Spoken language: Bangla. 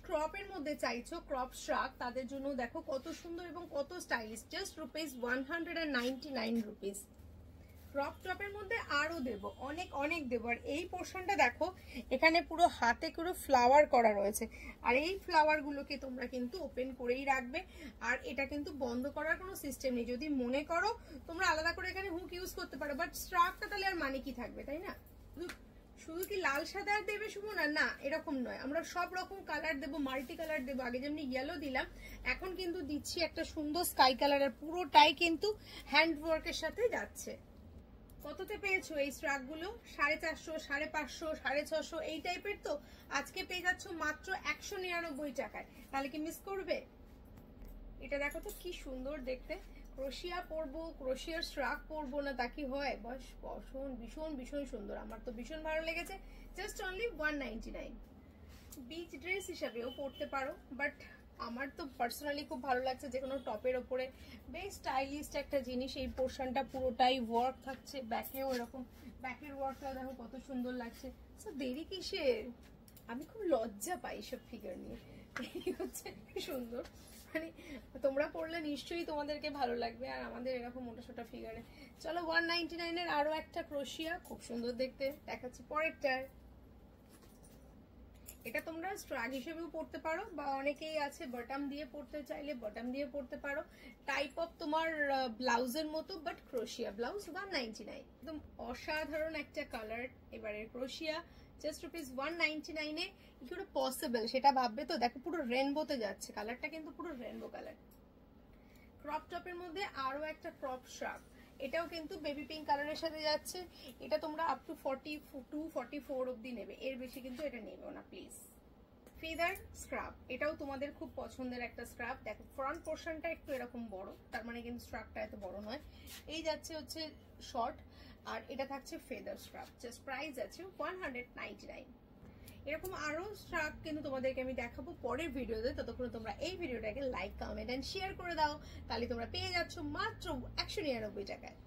ক্রপের মধ্যে চাইছো, ক্রপ শ্রাক, তাদের জন্য দেখো কত সুন্দর এবং কত stylish. Just rupees 199 rupees. Crop টপের মধ্যে আরো দেব, অনেক অনেক দেবো। আর এই পোর্শনটা দেখো, এখানে পুরো হাতে পুরো ফ্লাওয়ার করা রয়েছে। আর এই ফ্লাওয়ার গুলোকে তোমরা কিন্তু ওপেন করেই রাখবে। আর এটা কিন্তু বন্ধ করার কোনো সিস্টেম নেই। যদি মনে করো তোমরা আলাদা করে এখানে হুক ইউজ করতে পারো, বাট স্ট্রাকটা তাহলে আর মানে কি থাকবে, তাই না? শুধু কি লাল সাদা দেবে সুমনা? না, এরকম নয়, আমরা সব রকম কালার দেবো, মাল্টি কালার দেবো। আগে যেমনি ইয়েলো দিলাম, এখন কিন্তু দিচ্ছি একটা সুন্দর স্কাই কালারের। পুরোটাই কিন্তু হ্যান্ড ওয়ার্কের সাথে যাচ্ছে। কততে পেয়েছো এই স্ট্রাক গুলো? 450, 550, 650 এই টাইপের। তো আজকে পেয়ে যাচ্ছ মাত্র 199 টাকায়। তাহলে কি মিস করবে? এটা দেখো তো কি সুন্দর দেখতে। ক্রোশিয়া পরবো, ক্রোশিয়ার স্ট্রাক পরবো না, তা কি হয়? বস ভীষণ ভীষণ ভীষণ সুন্দর, আমার তো ভীষণ ভালো লেগেছে। Just only 199। বিচ ড্রেস হিসাবেও পরতে পারো, বাট আমার তো পার্সোনালি খুব ভালো লাগছে যে কোনো টপের ওপরে। বেশ স্টাইলিশ একটা জিনিস। এই পোর্শনটা পুরোটাই ওয়ার্ক থাকছে, ব্যাকেও এরকম ব্যাকের ওয়ার্কটা দেখো কত সুন্দর লাগছে। সো দেরি কিসের? আমি খুব লজ্জা পাই সব ফিগার নিয়ে। এই হচ্ছে সুন্দর, মানে তোমরা পড়লে নিশ্চয়ই তোমাদেরকে ভালো লাগবে। আর আমাদের এরকম মোটা সোটা ফিগারে। চলো 199 এর আরো একটা ক্রোশিয়া, খুব সুন্দর দেখতে, দেখাচ্ছি পরেরটার। এটা তোমরা স্ট্রাগ হিসেবেও পড়তে পারো, বা অনেকেই আছে বটম দিয়ে পড়তে চাইলে বটম দিয়ে পড়তে পারো। টাইপ অফ তোমার ব্লাউজের মতো, বাট ক্রোশিয়া ব্লাউজ। 199, একদম অসাধারণ একটা কালার এবারের ক্রোশিয়া। জাস্ট রুপিস 199 এ কি করে পসিবল সেটা ভাববে তো। দেখো পুরো রেনবোতে যাচ্ছে, কালারটা কিন্তু পুরো রেনবো কালার। ক্রপ টপের মধ্যে আরো একটা ক্রপ শ্রাক, এটাও কিন্তু বেবি পিঙ্ক কালারের সাথে যাচ্ছে। এটা তোমরা আপ টু 42, 44 অব্দি নেবে, এর বেশি কিন্তু এটা নেবেও না প্লিজ। ফেদার স্ক্রাব, এটাও তোমাদের খুব পছন্দের একটা স্ক্রাব। দেখো ফ্রন্ট পোর্শনটা একটু এরকম বড়, তার মানে কিন্তু স্ক্রাবটা এত বড় নয়। এই যাচ্ছে হচ্ছে শর্ট, আর এটা থাকছে ফেদার স্ক্রাব। জাস্ট প্রাইস আছে 199। এরকম আরো স্ট্রাক কিন্তু তোমাদেরকে আমি দেখাবো পরের ভিডিওতে। ততক্ষণ তোমরা এই ভিডিওটাকে লাইক, কমেন্ট এন্ড শেয়ার করে দাও, তাহলে তোমরা পেয়ে যাচ্ছ মাত্র 199 টাকায়।